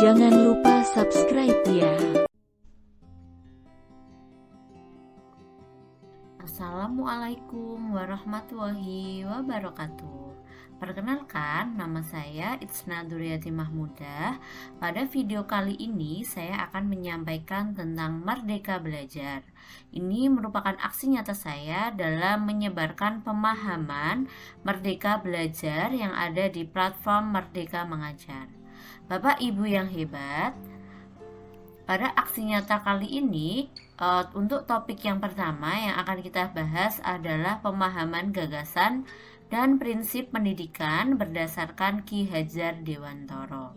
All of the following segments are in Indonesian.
Jangan lupa subscribe ya. Assalamualaikum warahmatullahi wabarakatuh. Perkenalkan, nama saya Itsna Duryati Mahmudah. Pada video kali ini saya akan menyampaikan tentang Merdeka Belajar. Ini merupakan aksi nyata saya dalam menyebarkan pemahaman Merdeka Belajar yang ada di platform Merdeka Mengajar. Bapak Ibu yang hebat, pada aksi nyata kali ini untuk topik yang pertama yang akan kita bahas adalah pemahaman gagasan dan prinsip pendidikan berdasarkan Ki Hajar Dewantara.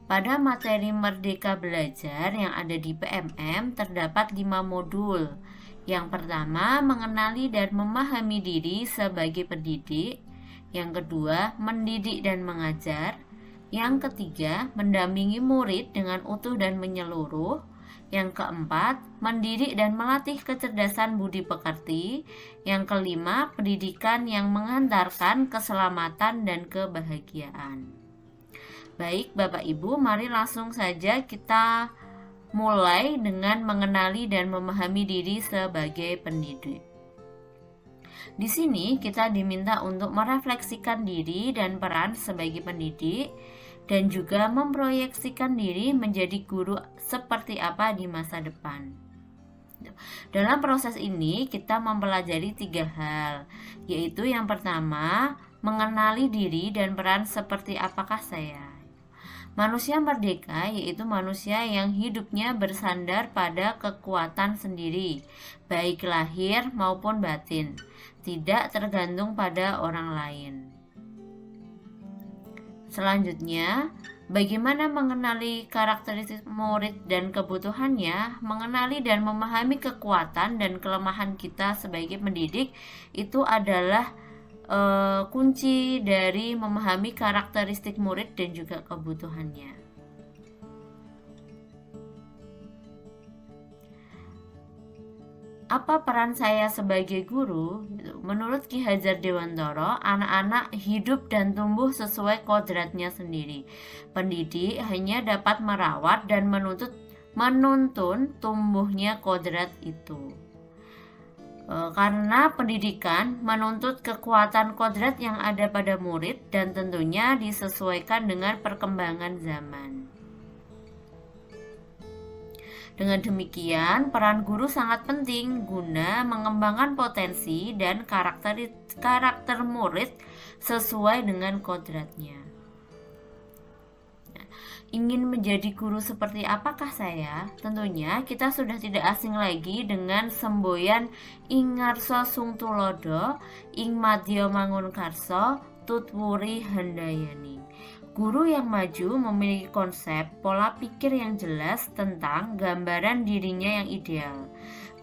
Pada materi Merdeka Belajar yang ada di PMM terdapat 5 modul. Yang pertama, mengenali dan memahami diri sebagai pendidik. Yang kedua, mendidik dan mengajar. Yang ketiga, mendampingi murid dengan utuh dan menyeluruh. Yang keempat, mendidik dan melatih kecerdasan budi pekerti. Yang kelima, pendidikan yang mengantarkan keselamatan dan kebahagiaan. Baik Bapak Ibu, mari langsung saja kita mulai dengan mengenali dan memahami diri sebagai pendidik. Di sini kita diminta untuk merefleksikan diri dan peran sebagai pendidik dan juga memproyeksikan diri menjadi guru seperti apa di masa depan. Dalam proses ini kita mempelajari 3 hal, yaitu yang pertama, mengenali diri dan peran seperti apakah saya. Manusia merdeka yaitu manusia yang hidupnya bersandar pada kekuatan sendiri, baik lahir maupun batin, tidak tergantung pada orang lain. Selanjutnya, bagaimana mengenali karakteristik murid dan kebutuhannya, mengenali dan memahami kekuatan dan kelemahan kita sebagai pendidik itu adalah kunci dari memahami karakteristik murid dan juga kebutuhannya. Apa peran saya sebagai guru? Menurut Ki Hajar Dewantara, anak-anak hidup dan tumbuh sesuai kodratnya sendiri. Pendidik hanya dapat merawat dan menuntun tumbuhnya kodrat itu. Karena pendidikan menuntut kekuatan kodrat yang ada pada murid dan tentunya disesuaikan dengan perkembangan zaman. Dengan demikian, peran guru sangat penting guna mengembangkan potensi dan karakter murid sesuai dengan kodratnya. Ingin menjadi guru seperti apakah saya? Tentunya kita sudah tidak asing lagi dengan semboyan ing ngarsa sung tulodo, ing madya mangun karsa, tutwuri handayani. Guru yang maju memiliki konsep pola pikir yang jelas tentang gambaran dirinya yang ideal.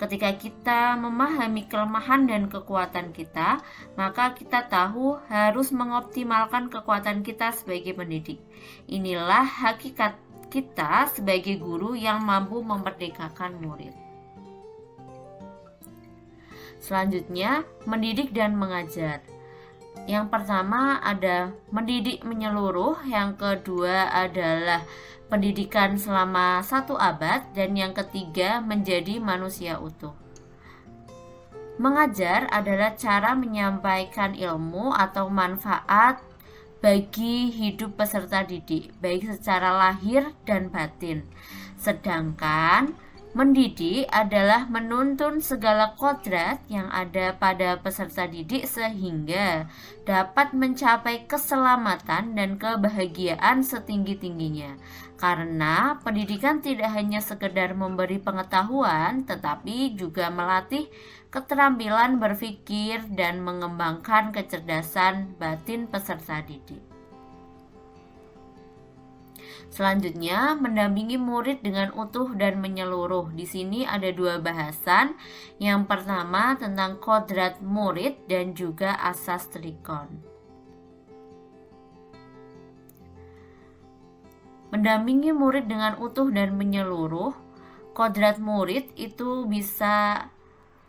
Ketika kita memahami kelemahan dan kekuatan kita, maka kita tahu harus mengoptimalkan kekuatan kita sebagai pendidik. Inilah hakikat kita sebagai guru yang mampu memerdekakan murid. Selanjutnya, mendidik dan mengajar. Yang pertama ada mendidik menyeluruh, yang kedua adalah pendidikan selama 1 abad, dan yang ketiga menjadi manusia utuh. Mengajar adalah cara menyampaikan ilmu atau manfaat bagi hidup peserta didik, baik secara lahir dan batin. Sedangkan mendidik adalah menuntun segala kodrat yang ada pada peserta didik sehingga dapat mencapai keselamatan dan kebahagiaan setinggi-tingginya. Karena pendidikan tidak hanya sekedar memberi pengetahuan, tetapi juga melatih keterampilan berpikir dan mengembangkan kecerdasan batin peserta didik. Selanjutnya, mendampingi murid dengan utuh dan menyeluruh. Di sini ada 2 bahasan. Yang pertama tentang kodrat murid dan juga asas trikon. Mendampingi murid dengan utuh dan menyeluruh. Kodrat murid itu bisa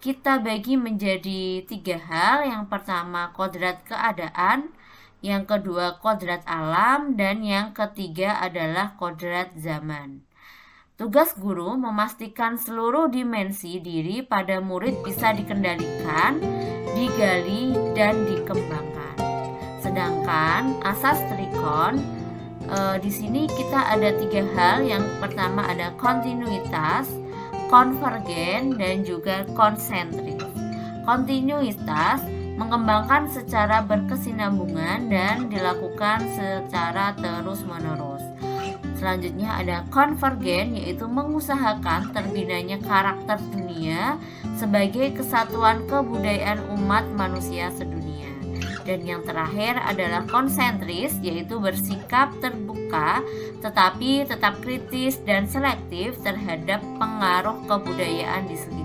kita bagi menjadi 3 hal. Yang pertama, kodrat keadaan. yang kedua kodrat alam, dan yang ketiga adalah kodrat zaman. Tugas guru memastikan seluruh dimensi diri pada murid bisa dikendalikan, digali, dan dikembangkan. Sedangkan asas trikon, di sini kita ada 3 hal. Yang pertama ada kontinuitas, konvergen, dan juga konsentris. Kontinuitas mengembangkan secara berkesinambungan dan dilakukan secara terus-menerus. Selanjutnya ada konvergen, yaitu mengusahakan terbinanya karakter dunia sebagai kesatuan kebudayaan umat manusia sedunia. Dan yang terakhir adalah konsentris, yaitu bersikap terbuka tetapi tetap kritis dan selektif terhadap pengaruh kebudayaan di sekitar.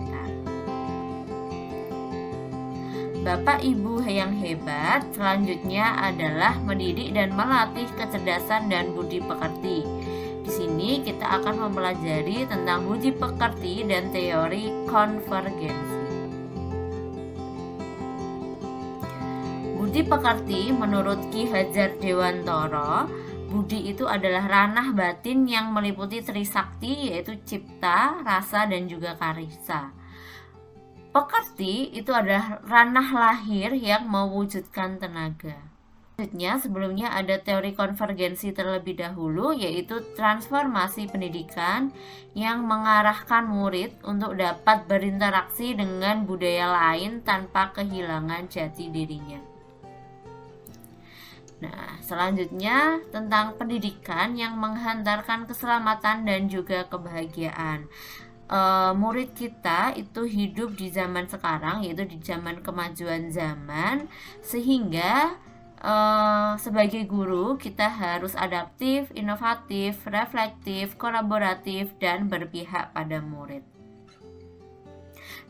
Bapak Ibu yang hebat, selanjutnya adalah mendidik dan melatih kecerdasan dan budi pekerti. Di sini kita akan mempelajari tentang budi pekerti dan teori konvergensi. Budi pekerti menurut Ki Hajar Dewantara, budi itu adalah ranah batin yang meliputi trisakti, yaitu cipta, rasa, dan juga karisa. Pekerti itu adalah ranah lahir yang mewujudkan tenaga. Selanjutnya, sebelumnya ada teori konvergensi terlebih dahulu, yaitu transformasi pendidikan yang mengarahkan murid untuk dapat berinteraksi dengan budaya lain tanpa kehilangan jati dirinya. Nah, selanjutnya tentang pendidikan yang menghantarkan keselamatan dan juga kebahagiaan. Murid kita itu hidup di zaman sekarang, yaitu di zaman kemajuan zaman, sehingga sebagai guru kita harus adaptif, inovatif, reflektif, kolaboratif, dan berpihak pada murid.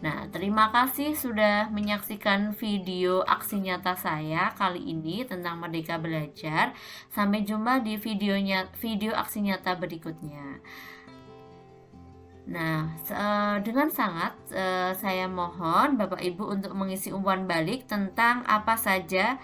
Nah, terima kasih sudah menyaksikan video aksi nyata saya kali ini tentang Merdeka Belajar. Sampai jumpa di video aksi nyata berikutnya. Nah, dengan sangat saya mohon Bapak Ibu untuk mengisi umpan balik tentang apa saja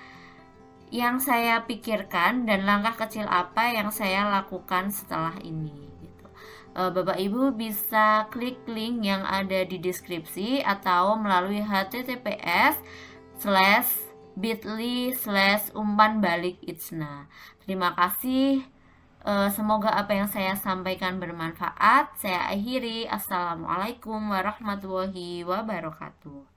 yang saya pikirkan dan langkah kecil apa yang saya lakukan setelah ini. Gitu. Bapak Ibu bisa klik link yang ada di deskripsi atau melalui https://bit.ly/umpanbalik.itsna. Terima kasih. Semoga apa yang saya sampaikan bermanfaat. Saya akhiri. Assalamualaikum warahmatullahi wabarakatuh.